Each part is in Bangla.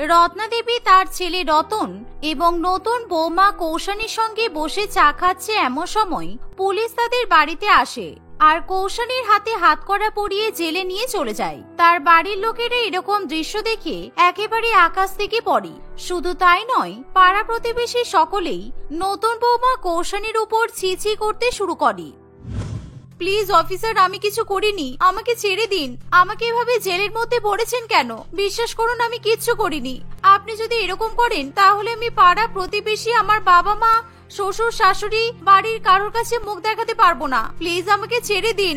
রত্না দেবী তার ছেলে রতন এবং নতুন বৌমা কৌশানীর সঙ্গে বসে চা খাচ্ছে এমন সময় পুলিশ তাদের বাড়িতে আসে আর কৌশানীর হাতে হাতকড়া পরিয়ে জেলে নিয়ে চলে যায়। তার বাড়ির লোকেরা এরকম দৃশ্য দেখে একেবারে আকাশ থেকে পড়ে। শুধু তাই নয়, পাড়া প্রতিবেশী সকলেই নতুন বৌমা কৌশানীর উপর ছি করতে শুরু করে। প্লিজ অফিসার, আমি কিছু করিনি, আমাকে ছেড়ে দিন। আমাকে এভাবে জেলের মধ্যে ভরেছেন কেন? বিশ্বাস করুন, আমি কিচ্ছু করিনি। আপনি যদি এরকম করেন তাহলে আমি পাড়া প্রতিবেশী, আমার বাবা মা, শ্বশুর শাশুড়ি, বাড়ির কারোর কাছে মুখ দেখাতে পারবো না। প্লিজ আমাকে ছেড়ে দিন।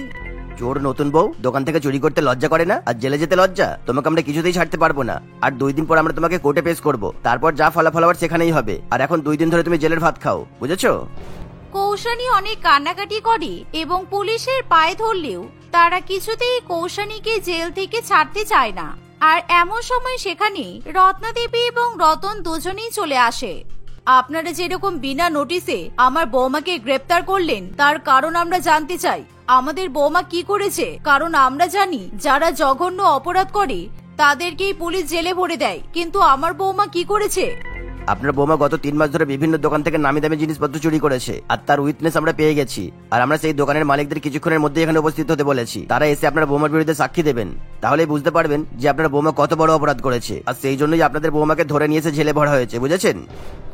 চোর নতুন বউ দোকান থেকে চুরি করতে লজ্জা করে না, আর জেলে যেতে লজ্জা? তোমাকে আমরা কিছুতেই ছাড়তে পারবো না। আর 2 দিন পর আমরা তোমাকে কোর্টে পেশ করব, তারপর যা ফলাফল হওয়ার সেখানেই হবে। আর এখন 2 দিন ধরে তুমি জেলের ভাত খাও, বুঝেছো? কৌশানী অনেক কান্নাকাটি করে এবং পুলিশের পায়ে ধরলেও তারা কিছুতেই কৌশানীকে জেল থেকে ছাড়তে চায় না। আর এমন সময় সেখানে রত্না দেবী এবং রতন দুজনেই চলে আসে। আপনারা যেরকম বিনা নোটিসে আমার বৌমাকে গ্রেপ্তার করলেন তার কারণ আমরা জানতে চাই। আমাদের বৌমা কি করেছে? কারণ আমরা জানি যারা জঘন্য অপরাধ করে তাদেরকেই পুলিশ জেলে ভরে দেয়, কিন্তু আমার বৌমা কি করেছে? আপনার বৌমা গত 3 মাস ধরে বিভিন্ন দোকান থেকে নামি দামি জিনিসপত্র চুরি করেছে, আর তার উইটনেস আমরা পেয়ে গেছি। আর আমরা সেই দোকানের মালিকদের কিছুক্ষণের মধ্যে এখানে উপস্থিত হতে বলেছি। তারা এসে আপনার বৌমার বিরুদ্ধে সাক্ষী দেবেন, তাহলেই বুঝতে পারবেন যে আপনার বৌমা কত বড় অপরাধ করেছে। আর সেই জন্যই আপনাদের বৌমাকে ধরে নিয়ে এসে জেলে ভরা হয়েছে, বুঝেছেন?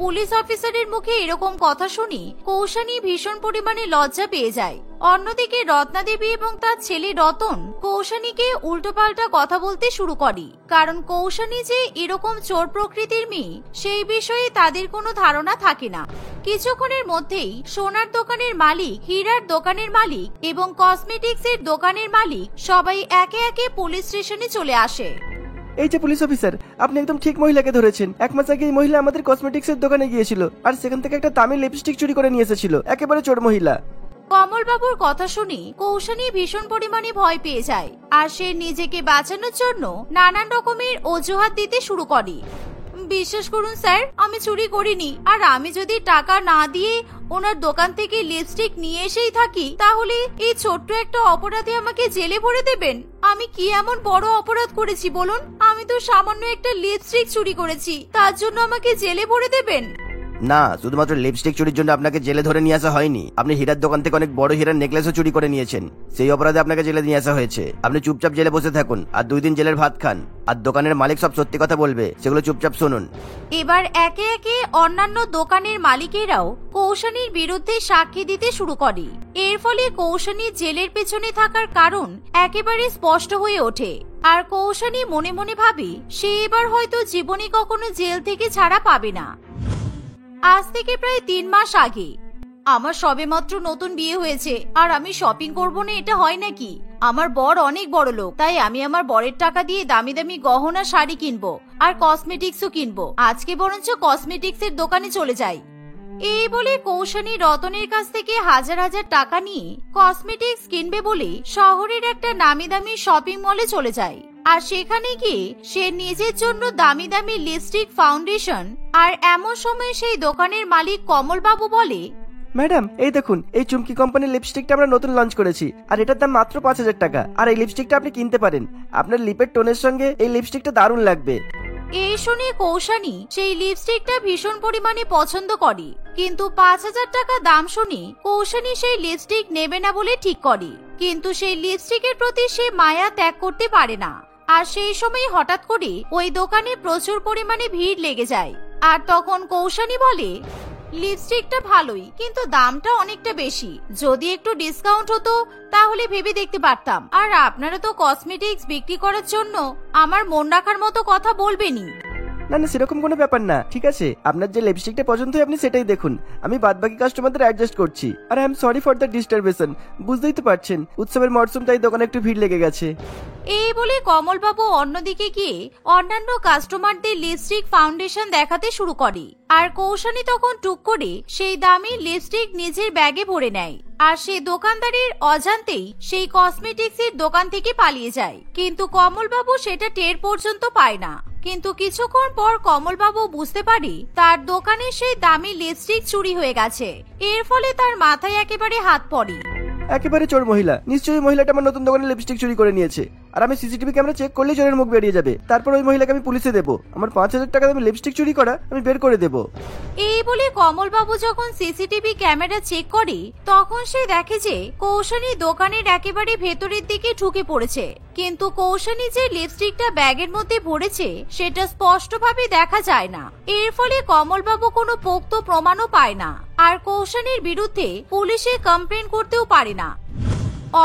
পুলিশ অফিসারের মুখে এরকম কথা শুনি কৌশানী ভীষণ পরিমাণে লজ্জা পেয়ে যায়। অন্যদিকে রত্না দেবী এবং তার ছেলে রতন কৌশানীকে উল্টোপাল্টা কথা বলতে শুরু করে, কারণ কৌশানী যে এরকম চোর প্রকৃতির মেয়ে সেই বিষয়ে তাদের কোনো ধারণা থাকে না। কিছুক্ষণের মধ্যেই সোনার দোকানের মালিক, হীরার দোকানের মালিক এবং কসমেটিক্সের দোকানের মালিক সবাই একে একে পুলিশ স্টেশনে চলে আসে। এই যে পুলিশ অফিসার, আপনি একদম ঠিক মহিলাকে ধরেছেন। 1 মাস আগে এই মহিলা আমাদের কসমেটিক্সের দোকানে গিয়েছিল আর সেখান থেকে একটা দামি লিপস্টিক চুরি করে নিয়ে এসেছিল। একেবারে চোর মহিলা। কমলবাবুর কথা শুনে কৌশানী ভীষণ পরিমাণে ভয় পেয়ে যায় আর সে নিজেকে বাঁচানোর জন্য নানান রকমের অজুহাত দিতে শুরু করে। বিশ্বাস করুন স্যার, আমি চুরি করিনি। আর আমি যদি টাকা না দিয়ে ওনার দোকান থেকে লিপস্টিক নিয়ে এসেই থাকি তাহলে এই ছোট্ট একটা অপরাধে আমাকে জেলে ভরে দেবেন? আমি কি এমন বড় অপরাধ করেছি বলুন? আমি তো সামান্য একটা লিপস্টিক চুরি করেছি, তার জন্য আমাকে জেলে ভরে দেবেন? না, শুধুমাত্র লিপস্টিক চুরির জন্য আপনাকে জেলে ধরে নিয়ে আসা হয়নি। আপনি হীরার দোকান থেকে অনেক বড় হীরার নেকলেসও চুরি করে নিয়েছেন, সেই অপরাধে আপনাকে জেলে নিয়ে আসা হয়েছে। আপনি চুপচাপ জেলে বসে থাকুন আর 2 দিন জেলের ভাত খান। আর দোকানের মালিক সব সত্যি কথা বলবে, সেগুলো চুপচাপ শুনুন। এবার একে একে অন্যান্য দোকানের মালিকেরাও কৌশানীর বিরুদ্ধে সাক্ষী দিতে শুরু করে। এর ফলে কৌশানীর জেলের পেছনে থাকার কারণ একেবারে স্পষ্ট হয়ে ওঠে। আর কৌশানী মনে মনে ভাবে সে এবার হয়তো জীবনে কখনো জেল থেকে ছাড়া পাবে না। আজ থেকে প্রায় 3 মাস আগে আমার সবেমাত্র নতুন বিয়ে হয়েছে আর আমি শপিং করব না, এটা হয় নাকি? আমার বর অনেক বড় লোক, তাই আমি আমার বরের টাকা দিয়ে দামি দামি গহনা শাড়ি কিনবো আর কসমেটিক্সও কিনবো। আজকে বরঞ্চ কসমেটিক্সের দোকানে চলে যাই। এই বলে কৌশানী রতনের কাছ থেকে হাজার হাজার টাকা নিয়ে কসমেটিক্স কিনবে বলে শহরের একটা নামি দামি শপিং মলে চলে যায়। আর সেখানে গিয়ে সে নিজের জন্য দামি দামি লিপস্টিক, ফাউন্ডেশন। আর এমন সময় সেই দোকানের মালিক কমলবাবু বলে, ম্যাডাম এই দেখুন, এই চুমকি কোম্পানির লিপস্টিকটা আমরা নতুন লঞ্চ করেছি আর এটার দাম মাত্র 5000 টাকা। আর এই লিপস্টিকটা আপনি কিনতে পারেন, আপনার লিপের টোনের সঙ্গে এই লিপস্টিকটা দারুণ লাগবে। এই শুনে কৌশানী সেই লিপস্টিকটা ভীষণ পরিমাণে পছন্দ করে, কিন্তু 5000 টাকা দাম শুনে কৌশানী সেই লিপস্টিক নেবে না বলে ঠিক করে। কিন্তু সেই লিপস্টিকের প্রতি সে মায়া ত্যাগ করতে পারে না। আর সেই সময় হঠাৎ করে ওই দোকানে প্রচুর পরিমাণে ভিড় লেগে যায়। আর তখন কৌশানী বলে, লিপস্টিকটা ভালোই, কিন্তু দামটা অনেকটা বেশি। যদি একটু ডিসকাউন্ট হতো তাহলে ভেবে দেখতে পারতাম। আর আপনারা তো কসমেটিক্স বিক্রি করার জন্য আমার মন রাখার মতো কথা বলবেনই। না না, সেরকম কোনো ব্যাপার না। ঠিক আছে, আপনার যে লিপস্টিকটা পছন্দ হয় আপনি সেটাই দেখুন, আমি বাদবাকি কাস্টমারদের অ্যাডজাস্ট করছি। আর I am sorry for the disturbance. বুঝতেই তো পারছেন উৎসবের মরশুম, তাই দোকানে একটু ভিড় লেগে গেছে। এই বলে কমলবাবু অন্যদিকে গিয়ে অন্যান্য কাস্টমারদের লিপস্টিক, ফাউন্ডেশন দেখাতে শুরু করে। আর কৌশানী তখন টুক করে সেই দামি লিপস্টিক নিজের ব্যাগে ভরে নেয়। আর সে দোকানদারের অজান্তেই সেই কসমেটিক্সের দোকান থেকে পালিয়ে যায়। কিন্তু কমলবাবু সেটা টের পর্যন্ত পায় না। কিন্তু কিছুক্ষণ পর কমলবাবু বুঝতে পারে তার দোকানে সেই দামি লিপস্টিক চুরি হয়ে গেছে। এর ফলে তার মাথায় একেবারে হাত পড়ে। একেবারে চোর মহিলা, নিশ্চয়ই মহিলাটা আমার নতুন দোকানে লিপস্টিক চুরি করে নিয়েছে। আর আমি সিসিটিভি ক্যামেরা চেক করলেই চোরের মুখ বেরিয়ে যাবে। তারপর ওই মহিলাকে আমি পুলিশে দেবো। আমার 5,000 টাকা দামে লিপস্টিক চুরি করা আমি বের করে দেবো। এই বলে কমলবাবু যখন সিসিটিভি ক্যামেরা চেক করে তখন সে দেখে যে কৌশানী দোকানের একেবারে ভেতরের দিকে ঢুকে পড়েছে, কিন্তু কৌশানী যে লিপস্টিকটা ব্যাগের মধ্যে ভরেছে সেটা স্পষ্টভাবে দেখা যায় না। এর ফলে কমলবাবু কোনো পোক্ত প্রমাণও পায় না, আর কৌশানীর বিরুদ্ধে পুলিশে কমপ্লেন করতেও পারে না।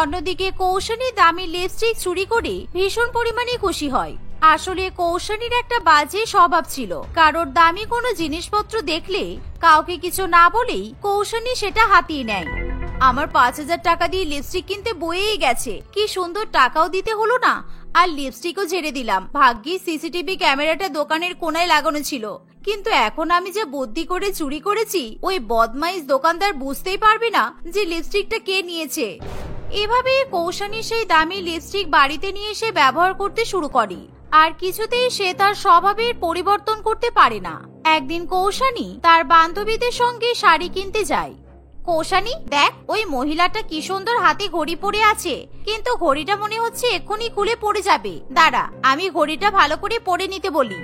অন্যদিকে কৌশানী দামি লিপস্টিক চুরি করে ভীষণ পরিমাণে খুশি হয়। আসলে কৌশানীর একটা বাজে স্বভাব ছিল, কারোর দামি কোনো জিনিসপত্র দেখলে কাউকে কিছু না বলেই কৌশানী সেটা হাতিয়ে নেয়। আমার 5,000 টাকা দিয়ে লিপস্টিক কিনতে বয়েই গেছে, কি সুন্দর টাকাও দিতে হলো না, আর লিপস্টিকও ঝেড়ে দিলাম। ভাগ্যিস সিসিটিভি ক্যামেরাটা দোকানের কোনায় লাগানো ছিল, কিন্তু এখন আমি যে বুদ্ধি করে চুরি করেছি ওই বদমাইশ দোকানদার বুঝতেই পারবে না যে লিপস্টিকটা কে নিয়েছে। এভাবে কৌশানী সেই দামি লিপস্টিক বাড়িতে নিয়ে এসে ব্যবহার করতে শুরু করে, আর কিছুতেই সে তার স্বভাবের পরিবর্তন করতে পারে না। একদিন কৌশানী তার বান্ধবীদের সঙ্গে শাড়ি কিনতে যায়। কৌশানী, দেখ ওই মহিলাটা কি সুন্দর হাতে ঘড়ি পরে আছে, কিন্তু ঘড়িটা মনে হচ্ছে এক্ষুনি খুলে পড়ে যাবে। দাঁড়া, আমি ঘড়িটা ভালো করে পরে নিতে বলি।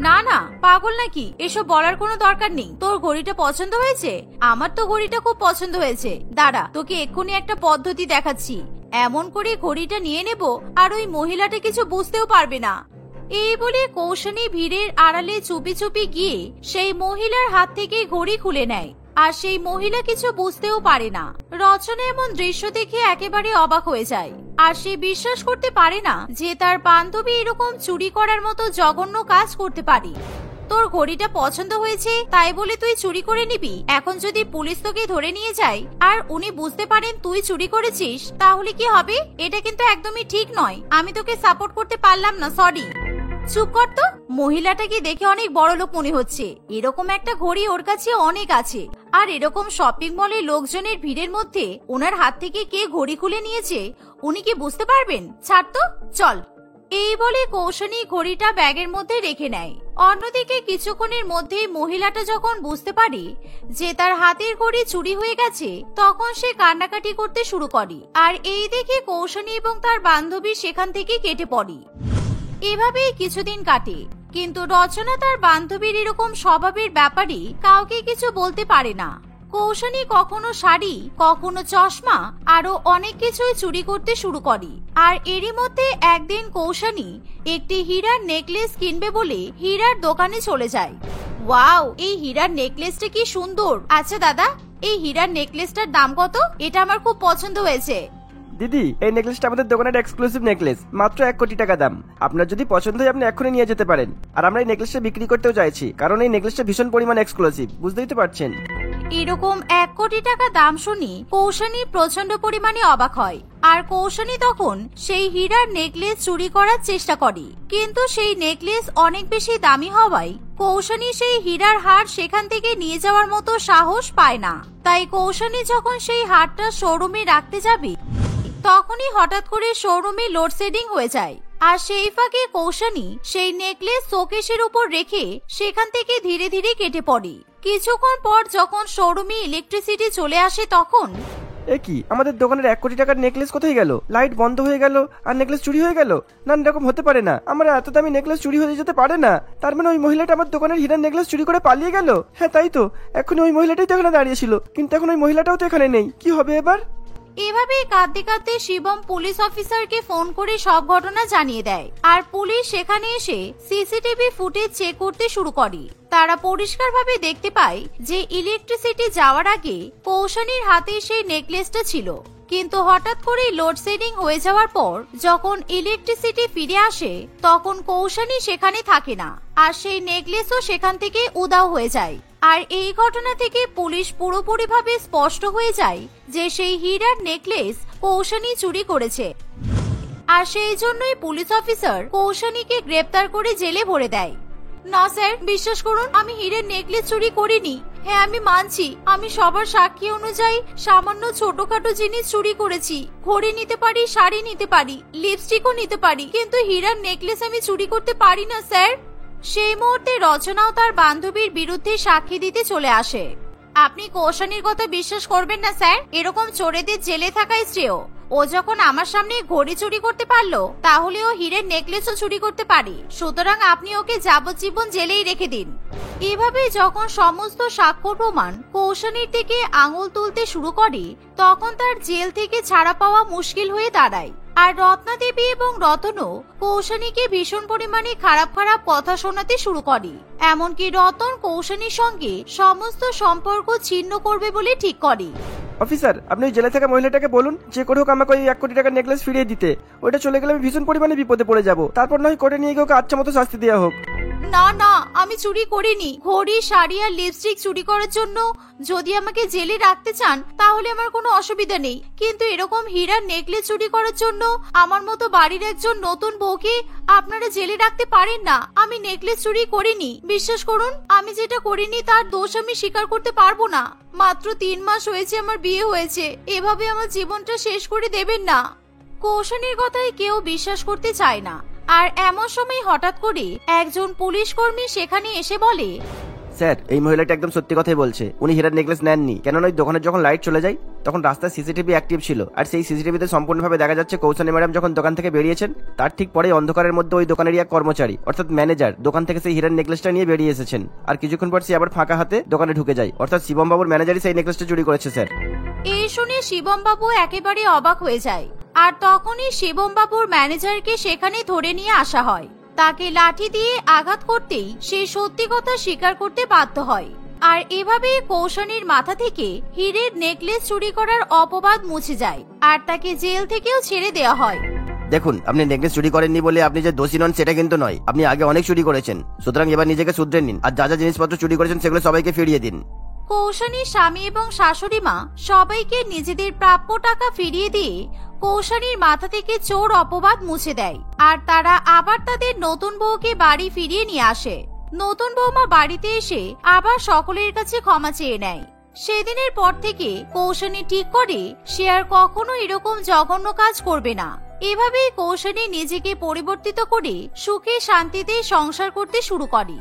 না না, পাগল নাকি, এসব বলার কোনো দরকার নেই। তোর ঘড়িটা পছন্দ হয়েছে? আমার তো ঘড়িটা খুব পছন্দ হয়েছে। দাঁড়া, তোকে এক্ষুনি একটা পদ্ধতি দেখাচ্ছি। এমন করে ঘড়িটা নিয়ে নেব আর ওই মহিলাটা কিছু বুঝতেও পারবে না। এই বলে কৌশানী ভিড়ের আড়ালে চুপি চুপি গিয়ে সেই মহিলার হাত থেকে ঘড়ি খুলে নেয়, আর সেই মহিলা কিছু বুঝতেও পারে না। রচনা এমন দৃশ্য দেখে একেবারে অবাক হয়ে যায়, আর সে বিশ্বাস করতে পারে না যে তার বান্ধবী এরকম চুরি করার মতো জঘন্য কাজ করতে পারে। তোর ঘড়িটা পছন্দ হয়েছে তাই বলে তুই চুরি করে নিবি? এখন যদি পুলিশ তোকে ধরে নিয়ে যায় আর উনি বুঝতে পারেন তুই চুরি করেছিস, তাহলে কি হবে? এটা কিন্তু একদমই ঠিক নয়। আমি তোকে সাপোর্ট করতে পারলাম না, সরি। চুপ কর তো। মহিলাটাকে দেখে অনেক বড় লোক মনে হচ্ছে। এরকম একটা ঘড়ি ওর কাছে অনেক আছে, আর এরকম শপিং মলে লোকজনের ভিড়ের মধ্যে ওনার হাত থেকে কে ঘড়ি খুলে নিয়েছে উনি কি বুঝতে পারবেন? ছাড় তো, চল। এই বলে কৌশানী ঘড়িটা ব্যাগের মধ্যে রেখে নেয়। অন্যদিকে কিছুক্ষণের মধ্যে মহিলাটা যখন বুঝতে পারে যে তার হাতের ঘড়ি চুরি হয়ে গেছে, তখন সে কান্নাকাটি করতে শুরু করে, আর এই দেখে কৌশানী এবং তার বান্ধবী সেখান থেকে কেটে পড়ে। এভাবেই কিছুদিন কাটে, কিন্তু রচনা তার বান্ধবীর এরকম স্বভাবের ব্যাপারে কাউকে কিছু বলতে পারে না। কৌশানী কখনো শাড়ি, কখনো চশমা, আরো অনেক কিছুই চুরি করতে শুরু করে। আর এরই মধ্যে একদিন কৌশানী একটি হীরার নেকলেস কিনবে বলে হীরার দোকানে চলে যায়। ওয়াও, এই হীরার নেকলেসটা কি সুন্দর। আচ্ছা দাদা, এই হীরার নেকলেসটার দাম কত? এটা আমার খুব পছন্দ হয়েছে। দিদি, এই নেকলেসটা আমাদের দোকানের এক্সক্লুসিভ নেকলেস, মাত্র 1 কোটি টাকা দাম। আপনার যদি পছন্দ হয় আপনি এখনই নিয়ে যেতে পারেন। আর আমরা এই নেকলেসটা বিক্রি করতেও চাইছি, কারণ এই নেকলেসটা ভীষণ পরিমাণ এক্সক্লুসিভ, বুঝতেই তো পারছেন। এরকম 1 কোটি টাকা দাম শুনি কৌশানী প্রচন্ড পরিমাণে অবাক হয়, আর কৌশানী তখন সেই হীরার নেকলেস চুরি করার চেষ্টা করে। কিন্তু সেই নেকলেস অনেক বেশি দামি হওয়ায় কৌশানী সেই হীরার হার সেখান থেকে নিয়ে যাওয়ার মতো সাহস পায় না। তাই কৌশানী যখন সেই হারটা শোরুমে রাখতে যাবে, তখনই হঠাৎ করে শোরুমে লোডশেডিং হয়ে যায়, আর সেই ফাঁকে কৌশানী সেই নেকলেস শোকেসের উপর রেখে সেখান থেকে ধীরে ধীরে কেটে পড়ে। কিছুক্ষণ পর যখন শোরুমে ইলেকট্রিসিটি চলে আসে, তখন এ কি, আমাদের দোকানের 1 কোটি টাকার নেকলেস কোথায় গেল? লাইট বন্ধ হয়ে গেল আর নেকলেস চুরি হয়ে গেল? না, এরকম হতে পারে না। আমার এত দামি নেকলেস চুরি হয়ে যেতে পারে না। তার মানে ওই মহিলাটা আমার দোকানের হীরার নেকলেস চুরি করে পালিয়ে গেল? হ্যাঁ তাই তো, এখন ওই মহিলাটাই তো এখানে দাঁড়িয়েছিল, কিন্তু এখন ওই মহিলাটাও তো এখানে নেই। কি হবে এবার? এভাবেই কাঁদতে কাঁদতে শিবম পুলিশ অফিসারকে ফোন করে সব ঘটনা জানিয়ে দেয়, আর পুলিশ সেখানে এসে সিসিটিভি ফুটেজ চেক করতে শুরু করে। তারা পরিষ্কারভাবে দেখতে পায় যে ইলেকট্রিসিটি যাওয়ার আগে কৌশানীর হাতে সেই নেকলেসটা ছিল, কিন্তু হঠাৎ করে লোডশেডিং হয়ে যাওয়ার পর যখন ইলেকট্রিসিটি ফিরে আসে, তখন কৌশানী সেখানে থাকে না, আর সেই নেকলেসও সেখান থেকে উধাও হয়ে যায়। আর এই ঘটনা থেকে পুলিশ পুরোপুরিভাবে স্পষ্ট হয়ে যায় যে সেই হীরার নেকলেস কৌশানী চুরি করেছে, আর সেই জন্যই পুলিশ অফিসার কৌশানীকে গ্রেপ্তার করে জেলে ভরে দেয়। না স্যার, বিশ্বাস করুন, আমি হীরের নেকলেস চুরি করিনি। হ্যাঁ, আমি মানছি আমি সবার সাক্ষী অনুযায়ী সামান্য ছোটখাটো জিনিস চুরি করেছি। ঘড়ি নিতে পারি, শাড়ি নিতে পারি, লিপস্টিকও নিতে পারি, কিন্তু হীরার নেকলেস আমি চুরি করতে পারি না স্যার। সেই মুহূর্তে রচনাও তার বান্ধবীর বিরুদ্ধে সাক্ষী দিতে চলে আসে। আপনি কৌশানীর কথা বিশ্বাস করবেন না স্যার, এরকম চোরেদের জেলে থাকাই শ্রেয়। ও যখন আমার সামনে ঘড়ি চুরি করতে পারলো, তাহলে ও হীরের নেকলেসও চুরি করতে পারে। সুতরাং আপনি ওকে যাবজ্জীবন জেলেই রেখে দিন। এভাবে যখন সমস্ত সাক্ষ্য প্রমাণ কৌশানীর দিকে আঙুল তুলতে শুরু করে, তখন তার জেল থেকে ছাড়া পাওয়া মুশকিল হয়ে দাঁড়ায়। আর রত্না দেবী এবং রতনও কৌশানীকে ভীষণ পরিমাণে খারাপ খারাপ কথা শোনাতে শুরু করে। এমনকি রতন কৌশানীর সঙ্গে সমস্ত সম্পর্ক ছিন্ন করবে বলে ঠিক করে। অফিসার, আপনি ওই জেলে থাকা মহিলাটাকে বলুন যে করে হোক আমাকে ওই 1 কোটি টাকার নেকলেস ফিরিয়ে দিতে। ওইটা চলে গেলে আমি ভীষণ পরিমাণে বিপদে পড়ে যাব। তারপর নয় কোর্টে নিয়ে গিয়ে ওকে আচ্ছা মতো শাস্তি দেওয়া হোক। না না, আমি চুরি করিনি। ঘড়ি, শাড়ি আর লিপস্টিক চুরি করার জন্য যদি আমাকে জেলে রাখতে চান তাহলে আমার কোনো অসুবিধা নেই, কিন্তু এরকম হীরার নেকলেস চুরি করার জন্য আমার মতো বাড়ির একজন নতুন বউকে আপনারা জেলে রাখতে পারেন না। আমি নেকলেস চুরি করিনি, বিশ্বাস করুন। আমি যেটা করিনি তার দোষ আমি স্বীকার করতে পারবো না। মাত্র 3 মাস হয়েছে আমার বিয়ে হয়েছে, এভাবে আমার জীবনটা শেষ করে দেবেন না। কৌশানীর কথায় কেউ বিশ্বাস করতে চায় না। আর এমন সময় হঠাৎ করে একজন পুলিশ কর্মী সেখানে এসে বলে, স্যার, এই মহিলাটা একদম সত্যি কথাই বলছে। উনি হীরার নেকলেস নেননি। কেননা ওই দোকানের যখন লাইট চলে যায় তখন রাস্তার সিসিটিভি অ্যাক্টিভ ছিল, আর সেই সিসিটিভিতে সম্পূর্ণভাবে দেখা যাচ্ছে কৌশানী ম্যাডাম যখন দোকান থেকে বেরিয়েছেন তার ঠিক পরেই অন্ধকারের মধ্যে ওই দোকানেরই এক কর্মচারী অর্থাৎ ম্যানেজার দোকান থেকে সেই হীরার নেকলেসটা নিয়ে বেরিয়ে এসেছেন। আর কিছুক্ষণ পর সে আবার ফাঁকা হাতে দোকানে ঢুকে যায়, অর্থাৎ শিবম বাবুর ম্যানেজারই সেই নেকলেসটা চুরি করেছে স্যার। এই শুনে শিবম বাবু একেবারে অবাক হয়ে যায়। আর তখনই শিবম বাবুর ম্যানেজারকে সেখানে ধরে নিয়ে আসা হয়। তাকে লাঠি দিয়ে আঘাত করতেই সে সত্যি কথা স্বীকার করতে বাধ্য হয়। আর এভাবে কৌশানীর মাথা থেকে হীরের নেকলেস চুরি করার অপবাদ মুছে যায়, আর তাকে জেল থেকেও ছেড়ে দেওয়া হয়। দেখুন, আপনি নেকলেস চুরি করেননি বলে আপনি যে দোষী নন সেটা কিন্তু নয়। আপনি আগে অনেক চুরি করেছেন, সুতরাং এবার নিজেকে শুধরে নিন আর যা যা জিনিসপত্র চুরি করেছেন সেগুলো সবাইকে ফিরিয়ে দিন। কৌশানীর স্বামী এবং শাশুড়ি মা সবাইকে নিজেদের প্রাপ্য টাকা ফিরিয়ে দিয়ে কৌশানীর মাথা থেকে চোর অপবাদ মুছে দেয়। আর তারা আবার তাদের নতুন বউকে বাড়ি ফিরিয়ে নিয়ে আসে। নতুন বৌমা বাড়িতে এসে আবার সকলের কাছে ক্ষমা চেয়ে নেয়। সেদিনের পর থেকে কৌশানী ঠিক করে সে আর কখনো এরকম জঘন্য কাজ করবে না। এভাবেই কৌশানী নিজেকে পরিবর্তিত করে সুখে শান্তিতে সংসার করতে শুরু করে।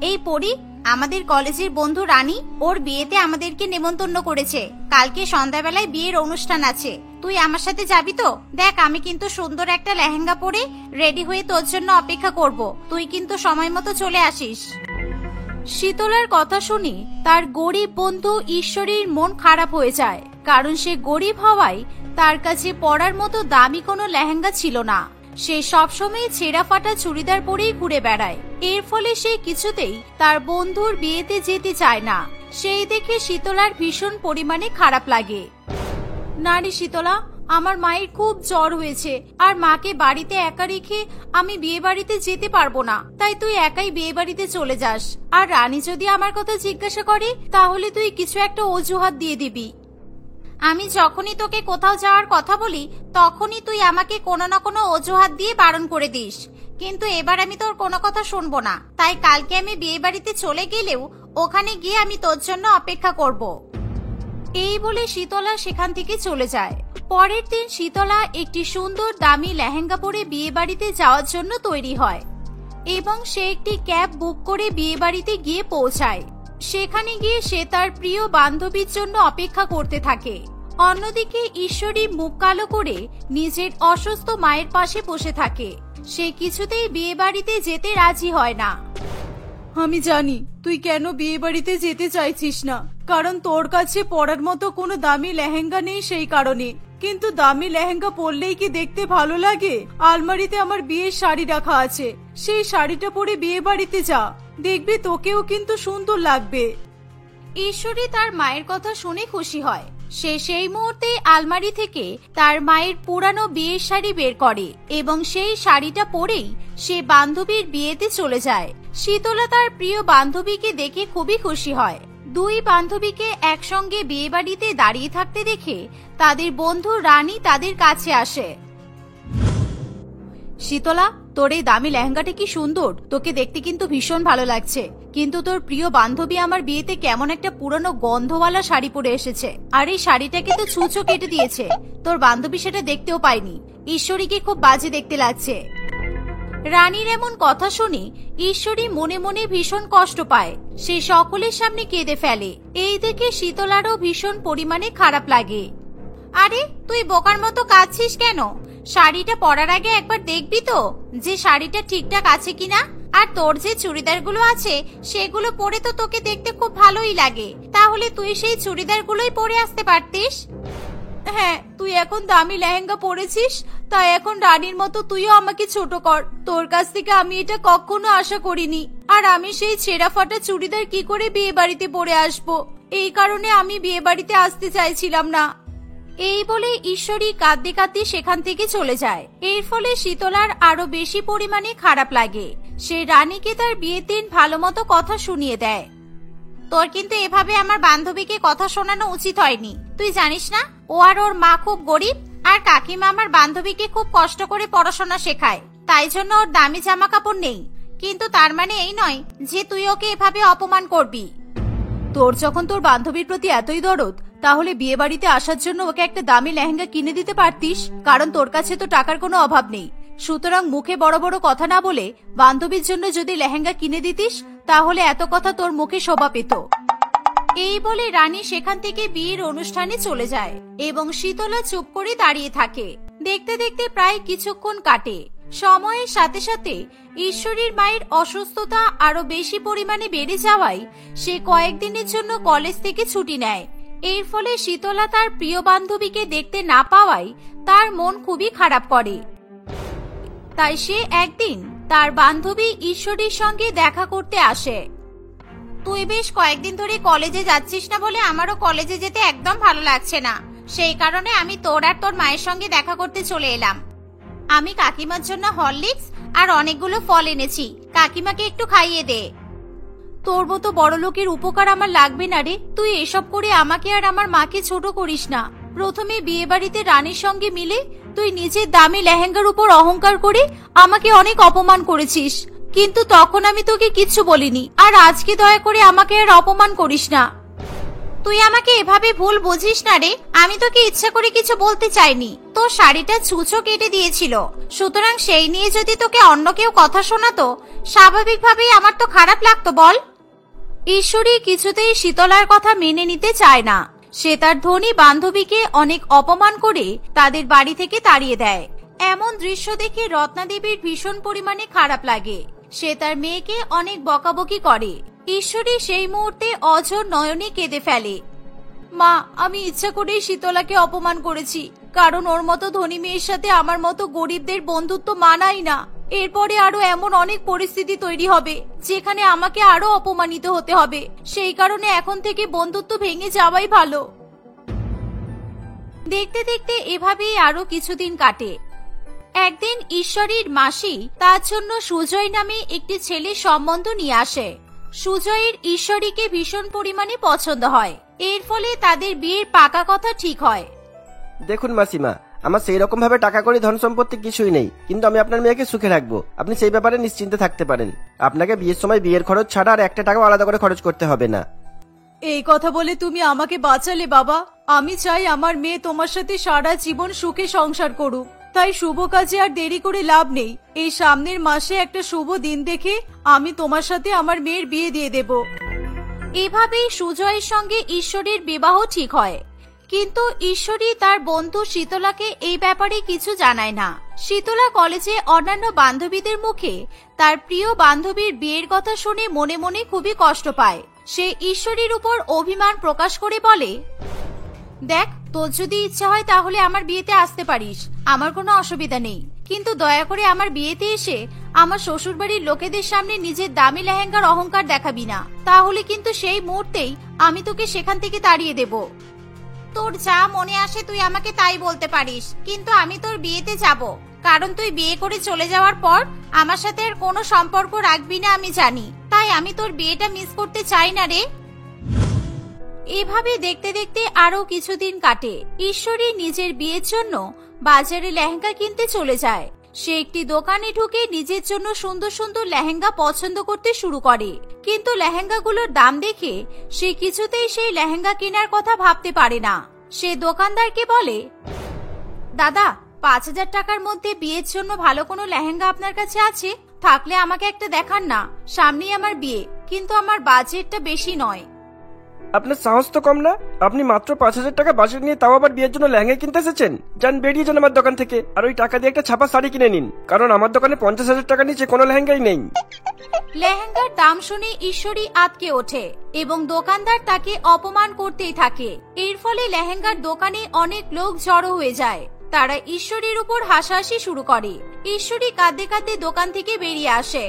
এই পরি, আমাদের কলেজের বন্ধু রানী ওর বিয়েতে আমাদেরকে নেমন্তন্ন করেছে। কালকে সন্ধ্যাবেলায় বিয়ের অনুষ্ঠান আছে, তুই আমার সাথে যাবি তো? দেখ, আমি কিন্তু সুন্দর একটা লেহেঙ্গা পরে রেডি হয়ে তোর জন্য অপেক্ষা করব। তুই কিন্তু সময় মতো চলে আসিস। শীতলার কথা শুনে তার গরিব বন্ধু ঈশ্বরীর মন খারাপ হয়ে যায়, কারণ সে গরিব হওয়ায় তার কাছে পরার মতো দামি কোনো লেহেঙ্গা ছিল না। সে সবসময় ছেঁড়া ফাটা চুড়িদার পরেই ঘুরে বেড়ায়। এর ফলে সে কিছুতেই তার বন্ধুর বিয়েতে যেতে চায় না। সেই দেখে শীতলার ভীষণ পরিমাণে খারাপ লাগে। না রে শীতলা, আমার মায়ের খুব জ্বর হয়েছে, আর মাকে বাড়িতে একা রেখে আমি বিয়ে বাড়িতে যেতে পারবো না। তাই তুই একাই বিয়ে বাড়িতে চলে যাস। আর রানী যদি আমার কথা জিজ্ঞাসা করে তাহলে তুই কিছু একটা অজুহাত দিয়ে দিবি। আমি যখনই তোকে কোথাও যাওয়ার কথা বলি তখনই তুই আমাকে কোনো না কোনো অজুহাত দিয়ে বারণ করে দিস, কিন্তু এবার আমি তোর কোনো কথা শুনবো না। তাই কালকে আমি বিয়ে বাড়িতে চলে গেলেও ওখানে গিয়ে আমি তোর জন্য অপেক্ষা করব। এই বলে শীতলা সেখান থেকে চলে যায়। পরের দিন শীতলা একটি সুন্দর দামি লেহেঙ্গা পরে বিয়ে বাড়িতে যাওয়ার জন্য তৈরি হয় এবং সে একটি ক্যাব বুক করে বিয়ে বাড়িতে গিয়ে পৌঁছায়। সেখানে গিয়ে সে তার প্রিয় বান্ধবীর জন্য অপেক্ষা করতে থাকে। অন্যদিকে ঈশ্বরী মুখ কালো করে নিজের অসুস্থ মায়ের পাশে বসে থাকে। সে কিছুতেই বিয়ে বাড়িতে যেতে রাজি হয় না। আমি জানি তুই কেন বিয়ে বাড়িতে যেতে চাইছিস না, কারণ তোর কাছে পরার মতো কোনো দামি লেহেঙ্গা নেই সেই কারণে। কিন্তু দামি লেহেঙ্গা পরলেই কি দেখতে ভালো লাগে? আলমারিতে আমার বিয়ের শাড়ি রাখা আছে, সেই শাড়িটা পরে বিয়ে বাড়িতে যা, দেখবি তোকেও কিন্তু সুন্দর লাগবে। ঈশ্বরী তার মায়ের কথা শুনে খুশি হয়। সে সেই মুহূর্তে আলমারি থেকে তার মায়ের পুরানো বিয়ের শাড়ি বের করে এবং সেই শাড়িটা পরেই সে বান্ধবীর বিয়েতে চলে যায়। শীতলা তার প্রিয় বান্ধবীকে দেখে খুবই খুশি হয়। দুই বান্ধবীকে একসঙ্গে বিয়ে বাড়িতে দাঁড়িয়ে থাকতে দেখে তাদের বন্ধু রানী তাদের কাছে আসে। শীতলা, তোর এই দামি লেহেঙ্গাটা কি সুন্দর, তোকে দেখতে কিন্তু ভীষণ ভালো লাগছে। কিন্তু তোর প্রিয় বান্ধবী আমার বিয়েতে কেমন একটা পুরনো গন্ধওয়ালা শাড়ি পরে এসেছে, আর এই শাড়িটাকে তো ছুঁচো কেটে দিয়েছে। তোর বান্ধবী সেটা দেখতেও পায়নি। ঈশ্বরীকে খুব বাজে দেখতে লাগছে। রানীর এমন কথা শুনে ঈশ্বরী মনে মনে ভীষণ কষ্ট পায়। সে সকলের সামনে কেঁদে ফেলে। এই দেখে শীতলারও ভীষণ পরিমাণে খারাপ লাগে। আরে তুই বোকার মতো কাঁদছিস কেন? শাড়িটা পরার আগে একবার দেখবি তো যে শাড়িটা ঠিকঠাক আছে কিনা। আর তোর যে চুড়িদারগুলো আছে সেগুলো পরে তো তোকে দেখতে খুব ভালোই লাগে। তাহলে তুই সেই চুড়িদারগুলোই পরে আসতে পারতিস। হ্যাঁ, তুই এখন দামি লেহেঙ্গা পরেছিস, তাই এখন রানীর মতো তুইও আমাকে ছোট কর। তোর কাছ থেকে আমি এটা কখনো আশা করিনি। আর আমি সেই ছেঁড়া ফাটা চুড়িদার কি করে বিয়ে বাড়িতে পরে আসবো? এই কারণে আমি বিয়ে বাড়িতে আসতে চাইছিলাম না। এই বলে ঈশ্বরী কাঁদতে কাঁদতে সেখান থেকে চলে যায়। এর ফলে শীতলার আরো বেশি পরিমাণে খারাপ লাগে। সে রানীকে তার বিয়ের দিন ভালো মতো কথা শুনিয়ে দেয়। তোর কিন্তু এভাবে আমার বান্ধবীকে কথা শোনানো উচিত হয়নি। তুই জানিস না ও আর ওর মা খুব গরিব, আর কাকিমা আমার বান্ধবীকে খুব কষ্ট করে পড়াশোনা শেখায়, তাই জন্য ওর দামি জামা কাপড় নেই। কিন্তু তার মানে এই নয় যে তুই ওকে এভাবে অপমান করবি। তোর যখন তোর বান্ধবীর প্রতি এতই দরদ, তাহলে বিয়ে বাড়িতে আসার জন্য ওকে একটা দামি লেহেঙ্গা কিনে দিতে পারতিস, কারণ তোর কাছে তো টাকার কোনো অভাব নেই। সুতরাং মুখে বড় বড় কথা না বলে বান্ধবীর জন্য যদি লেহেঙ্গা কিনে দিতিস, তাহলে এত কথা তোর মুখে শোভা পেত। এই বলে রানী সেখান থেকে বিয়ের অনুষ্ঠানে চলে যায় এবং শীতলা চুপ করে দাঁড়িয়ে থাকে। দেখতে দেখতে প্রায় কিছুক্ষণ কাটে। সময়ের সাথে সাথে ঈশ্বরীর মায়ের অসুস্থতা আরো বেশি পরিমাণে বেড়ে যাওয়ায় সে কয়েকদিনের জন্য কলেজ থেকে ছুটি নেয়। এর ফলে শীতলা তার প্রিয় বান্ধবীকে দেখতে না পাওয়ায় তার মন খুবই খারাপ করে। তাই সে একদিন তার বান্ধবী ঈশ্বরীর সঙ্গে দেখা করতে আসে। তুই বেশ কয়েকদিন ধরে কলেজে যাচ্ছিস না বলে আমারও কলেজে যেতে একদম ভালো লাগছে না। সেই কারণে আমি তোর আর তোর মায়ের সঙ্গে দেখা করতে চলে এলাম। আমি কাকিমার জন্য হরলিক্স আর অনেকগুলো ফল এনেছি, কাকিমাকে একটু খাইয়ে দে। তোর মতো বড় লোকের উপকার আমার লাগবে না রে। তুই এসব করে আমাকে আর আমার মাকে ছোট করিস না। প্রথমে বিয়ে বাড়িতে রানীর সঙ্গে মিলে তুই নিজের দামি লেহেঙ্গার উপর অহংকার করে আমাকে অনেক অপমান করেছিস, কিন্তু তখন আমি তোকে কিচ্ছু বলিনি। আর আজকে দয়া করে আমাকে আর অপমান করিস না। তুই আমাকে এভাবে ভুল বুঝিস না রে। আমি তোকে ইচ্ছা করে কিছু বলতে চাইনি। তোর শাড়িটা ছুঁচো কেটে দিয়েছিল, সুতরাং সেই নিয়ে যদি তোকে অন্য কেউ কথা শোনাতো, স্বাভাবিকভাবেই আমার তো খারাপ লাগতো, বল। ঈশ্বরী কিছুতেই শীতলার কথা মেনে নিতে চায় না। সে তার ধনী বান্ধবীকে অনেক অপমান করে তাদের বাড়ি থেকে তাড়িয়ে দেয়। এমন দৃশ্য দেখে রত্নাদেবীর ভীষণ পরিমাণে খারাপ লাগে। সে তার মেয়েকে অনেক বকাবকি করে। ঈশ্বরী সেই মুহূর্তে অঝোর নয়নে কেঁদে ফেলে। মা, আমি ইচ্ছা করেই শীতলাকে অপমান করেছি, কারণ ওর মতো ধনী মেয়ের সাথে আমার মতো গরিবদের বন্ধুত্ব মানাই না। এরপরে আরো এমন অনেক পরিস্থিতি তৈরি হবে যেখানে আমাকে আরো অপমানিত হতে হবে। সেই কারণে এখন থেকে বন্ধুত্ব ভেঙে যাওয়াই ভালো। দেখতে দেখতে এভাবেই আরো কিছুদিন কাটে। একদিন ঈশ্বরীর মাসি তার জন্য সুজয় নামে একটি ছেলের সম্বন্ধ নিয়ে আসে। সুজয়ের ঈশ্বরীকে ভীষণ পরিমাণে পছন্দ হয়। এর ফলে তাদের বিয়ের পাকা কথা ঠিক হয়। দেখুন মাসিমা, আমার সেই রকম ভাবে টাকা করি ধন সম্পত্তি কিছুই নেই, কিন্তু আমি আপনার মেয়েকে সুখে রাখবো। আপনি সেই ব্যাপারে নিশ্চিন্তে থাকতে পারেন। আপনাকে বিয়ের সময় বিয়ের খরচ ছাড়া আর একটা টাকাও আলাদা করে খরচ করতে হবে না। এই কথা বলে তুমি আমাকে বাঁচালে বাবা। আমি চাই আমার মেয়ে তোমার সাথে সারা জীবন সুখে সংসার করুক। তাই শুভ কাজে আর দেরি করে লাভ নেই। এই সামনের মাসে একটা শুভ দিন দেখে আমি তোমার সাথে আমার মেয়ের বিয়ে দিয়ে দেব। এভাবেই সুজয়ের সঙ্গে ঈশ্বরীর বিবাহ ঠিক হয়। কিন্তু ঈশ্বরী তার বন্ধু শীতলাকে এই ব্যাপারে কিছু জানায় না। শীতলা কলেজে অন্যান্য বান্ধবীদের মুখে তার প্রিয় বান্ধবীর বিয়ের কথা শুনে মনে মনে খুবই কষ্ট পায়। সে ঈশ্বরীর উপর অভিমান প্রকাশ করে বলে, দেখ, তোর যদি ইচ্ছা হয় তাহলে আমার বিয়েতে আসতে পারিস, আমার কোনো অসুবিধা নেই। কিন্তু দয়া করে আমার বিয়েতে এসে আমার শ্বশুরবাড়ির লোকেদের সামনে নিজের দামি লেহেঙ্গার অহংকার দেখাবি না। তাহলে কিন্তু সেই মুহূর্তেই আমি তোকে সেখান থেকে তাড়িয়ে দেব। তোর যা মনে আসে তুই আমাকে তাই বলতে পারিস, কিন্তু আমি তোর বিয়েতে যাব, কারণ তুই বিয়ে করে চলে যাওয়ার পর আমার সাথে আর কোনো সম্পর্ক রাখবি না আমি জানি। তাই আমি তোর বিয়েটা মিস করতে চাই না রে। এভাবে দেখতে দেখতে আরো কিছুদিন কাটে। ঈশ্বরী নিজের বিয়ের জন্য বাজারে লেহেঙ্গা কিনতে চলে যায়। সে একটি দোকানে ঢুকে নিজের জন্য সুন্দর সুন্দর লেহেঙ্গা পছন্দ করতে শুরু করে। কিন্তু লেহেঙ্গাগুলোর দাম দেখে সে কিছুতেই সেই লেহেঙ্গা কেনার কথা ভাবতে পারে না। সে দোকানদারকে বলে, দাদা, 5,000 টাকার মধ্যে বিয়ের জন্য ভালো কোনো লেহেঙ্গা আপনার কাছে আছে? থাকলে আমাকে একটা দেখান না। সামনেই আমার বিয়ে, কিন্তু আমার বাজেটটা বেশি নয়। আপনার সাহস তো কম না? আপনি মাত্র 5,000 টাকা বাজেট নিয়ে তাও আবার বিয়ের জন্য লেহেঙ্গা কিনতে এসেছেন? যান, বেরিয়ে যান আমার দোকান থেকে, আর ওই টাকা দিয়ে একটা ছাপা শাড়ি কিনে নিন, কারণ আমার দোকানে 50,000 টাকা নিচে কোনো লেহেঙ্গাই নেই। লেহেঙ্গার দাম শুনে ঈশ্বরী আতকে ওঠে এবং দোকানদার তাকে অপমান করতেই থাকে। এর ফলে লেহেঙ্গার দোকানে অনেক লোক জড়ো হয়ে যায়। তারা ঈশ্বরীর উপর হাসাহাসি শুরু করে। ঈশ্বরী কাঁদতে কাঁদতে দোকান থেকে বেরিয়ে আসে।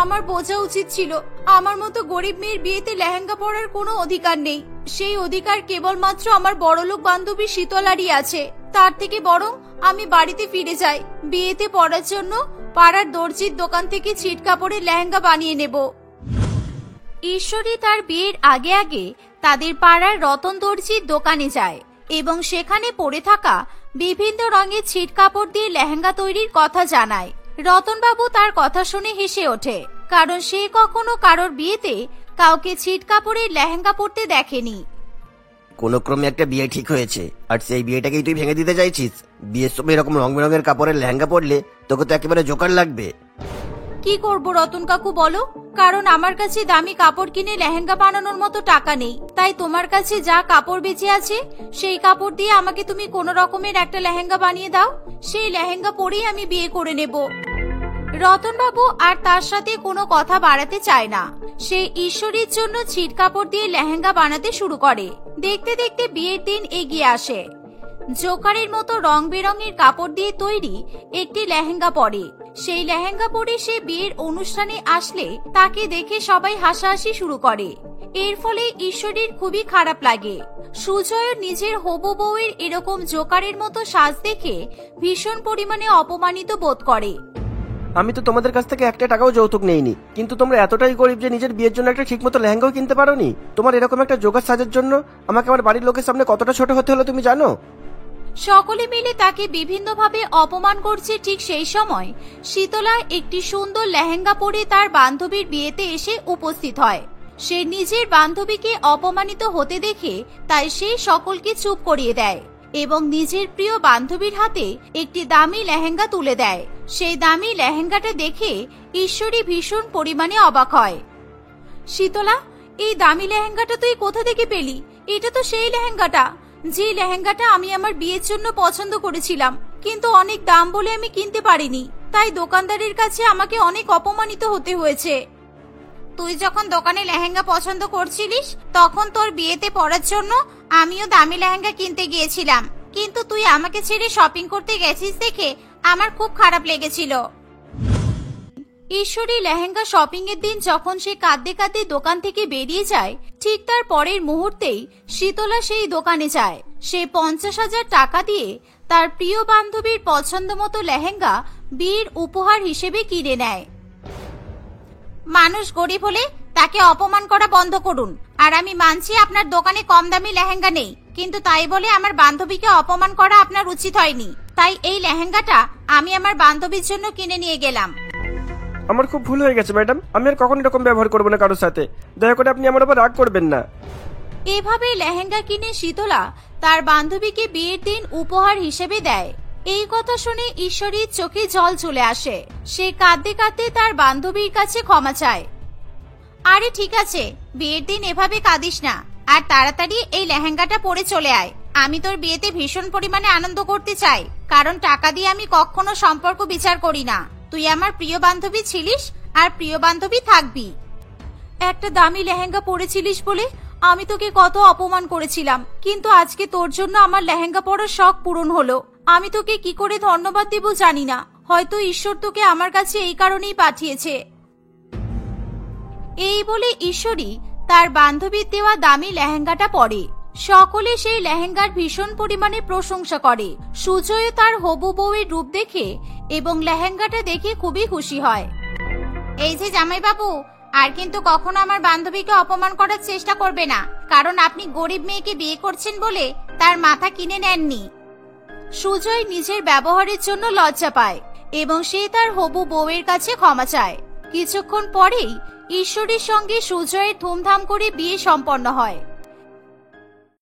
আমার বোঝা উচিত ছিল, আমার মতো গরিব মেয়ের বিয়েতে লেহেঙ্গা পরার কোনো অধিকার নেই। সেই অধিকার কেবলমাত্র আমার বড়লোক বান্ধবী শীতলারই আছে। তার থেকে বরং আমি বাড়িতে ফিরে যাই। বিয়েতে পরার জন্য পাড়ার দর্জির দোকান থেকে ছিট কাপড়ের লেহেঙ্গা বানিয়ে নেব। ঈশ্বরী তার বিয়ের আগে আগে তাদের পাড়ার রতন দর্জির দোকানে যায় এবং সেখানে পড়ে থাকা বিভিন্ন রঙের ছিট কাপড় দিয়ে লেহেঙ্গা তৈরির কথা জানায়। রতনবাবু তার কথা শুনে হেসে ওঠে, কারণ সে কখনো কারোর বিয়েতে কাউকে ছিট কাপড়ের লেহেঙ্গা পরতে দেখেনি। কোন ক্রমে একটা বিয়ে ঠিক হয়েছে, আর সেই বিয়েটাকেই তুই ভেঙে দিতে চাইছিস? বিয়ের সময় এরকম রং বেরঙের কাপড়ের লেহেঙ্গা পরলে তোকে তো একেবারে জোকার লাগবে। কি করব রতন কাকু বলো? কারণ আমার কাছে দামি কাপড় কিনে লেহেঙ্গা বানানোর মতো টাকা নেই। তাই তোমার কাছে যা কাপড় বেঁচে আছে সেই কাপড় দিয়ে আমাকে তুমি কোনো রকমের একটা লেহেঙ্গা বানিয়ে দাও। সেই লেহেঙ্গা পরেই আমি বিয়ে করে নেব। রতনবাবু আর তার সাথে কোনো কথা বাড়াতে চায় না। সে ঈশ্বরীর জন্য ছিট কাপড় দিয়ে লেহেঙ্গা বানাতে শুরু করে। দেখতে দেখতে বিয়ের দিন এগিয়ে আসে। জোকারের মতো রং বেরঙের কাপড় দিয়ে তৈরি একটি লেহেঙ্গা পরে। সেই লেহেঙ্গা পরে সে বিয়ের অনুষ্ঠানে আসলে তাকে দেখে সবাই হাসাহাসি শুরু করে। এর ফলে ঈশ্বরীর খুবই খারাপ লাগে। সুজয় নিজের হবু বউয়ের এরকম জোকারের মতো সাজ দেখে ভীষণ পরিমাণে অপমানিত বোধ করে। আমি তো তোমাদের কাছ থেকে একটা টাকাও যৌতুক নেইনি, কিন্তু তোমরা এতটাই গরিব যে নিজের বিয়ের জন্য একটা ঠিকমতো লেহেঙ্গাও কিনতে পারোনি। তোমার এরকম একটা জোগাড় সাজের জন্য আমাকে আমার বাড়ির লোকের সামনে কতটা ছোট হতে হলো তুমি জানো? সকলে মিলে তাকে বিভিন্নভাবে অপমান করছে। ঠিক সেই সময় শীতলা একটি সুন্দর লেহেঙ্গা পরে তার বান্ধবীর বিয়েতে এসে উপস্থিত হয়। সে নিজের বান্ধবীকে অপমানিত হতে দেখে তাই সে সকলকে চুপ করিয়ে দেয় এবং নিজের প্রিয় বান্ধবীর হাতে একটি দামি লেহেঙ্গা তুলে দেয়। সেই দামি লেহেঙ্গাটা দেখে ঈশ্বরী ভীষণ পরিমাণে অবাক হয়। শীতলা, এই দামি লেহেঙ্গাটা তুই কোথা থেকে পেলি? এটা তো সেই লেহেঙ্গাটা যে লেহেঙ্গাটা আমি আমার বিয়ের জন্য পছন্দ করেছিলাম, কিন্তু অনেক দাম বলে আমি কিনতে পারিনি। তাই দোকানদারের কাছে আমাকে অনেক অপমানিত হতে হয়েছে। তুই যখন দোকানে লেহেঙ্গা পছন্দ করছিলিস তখন তোর বিয়েতে পরার জন্য আমিও দামি লেহেঙ্গা কিনতে গিয়েছিলাম, কিন্তু তুই আমাকে ছেড়ে শপিং করতে গেছিস দেখে আমার খুব খারাপ লেগেছিল। ঈশ্বরী লেহেঙ্গা শপিং এর দিন যখন সে কাঁদতে কাঁদতে দোকান থেকে বেরিয়ে যায়, ঠিক তার পরের মুহূর্তেই শীতলা সেই দোকানে যায়। সে 50,000 টাকা দিয়ে তার প্রিয় বান্ধবীর পছন্দ মতো লেহেঙ্গা বিয়ের উপহার হিসেবে কিনে নেয়। মানুষ গরিব হলে তাকে অপমান করা বন্ধ করুন। আর আমি মানছি আপনার দোকানে কম দামি লেহেঙ্গা নেই, কিন্তু তাই বলে আমার বান্ধবীকে অপমান করা আপনার উচিত হয়নি। তাই এই লেহেঙ্গাটা আমি আমার বান্ধবীর জন্য কিনে নিয়ে গেলাম। আমার খুব ভুল হয়ে গেছে ম্যাডাম, আমি আর কখনো এরকম ব্যবহার করবো না কারোর সাথে। দয়া করে আপনি আমার উপর রাগ করবেন না। এভাবে লেহেঙ্গা কিনে শীতলা তার বান্ধবীকে বিয়ের দিন উপহার হিসেবে দেয়। এই কথা শুনে ঈশ্বরীর চোখে জল চলে আসে। সে কাঁদতে কাঁদতে তার বান্ধবীর কাছে ক্ষমা চায়। আরে ঠিক আছে, বিয়ের দিন এভাবে কাঁদিস না, আর তাড়াতাড়ি এই লেহেঙ্গাটা পরে চলে আয়। আমি তোর বিয়েতে ভীষণ পরিমাণে আনন্দ করতে চাই, কারণ টাকা দিয়ে আমি কখনো সম্পর্ক বিচার করি না। তুই আমার প্রিয় বান্ধবী ছিলিস আর প্রিয় বান্ধবী থাকবি। একটা দামি লেহেঙ্গা পরেছিলিস বলে আমি তোকে কত অপমান করেছিলাম, কিন্তু আজকে তোর জন্য আমার লেহেঙ্গা পরার শখ পূরণ হলো। আমি তোকে কি করে ধন্যবাদ দেব জানি না। হয়তো ঈশ্বর তোকে আমার কাছে এই কারণেই পাঠিয়েছে। এই বলে ঈশ্বরী তার বান্ধবীর দেওয়া দামি লেহেঙ্গাটা পরে। সকলে সেই লেহেঙ্গার ভীষণ পরিমাণে প্রশংসা করে। সুজয় তার হবু বউয়ের রূপ দেখে এবং লেহেঙ্গাটা দেখে খুবই খুশি হয়। এই যে জামাইবাবু, আর কিন্তু কখনো আমার বান্ধবীকে অপমান করার চেষ্টা করবে না, কারণ আপনি গরিব মেয়েকে বিয়ে করছেন বলে তার মাথা কিনে নেননি। সুজয় নিজের ব্যবহারের জন্য লজ্জা পায় এবং সে তার হবু বউয়ের কাছে ক্ষমা চায়। কিছুক্ষণ পরেই ঈশ্বরীর সঙ্গে সুজয়ের ধুমধাম করে বিয়ে সম্পন্ন হয়।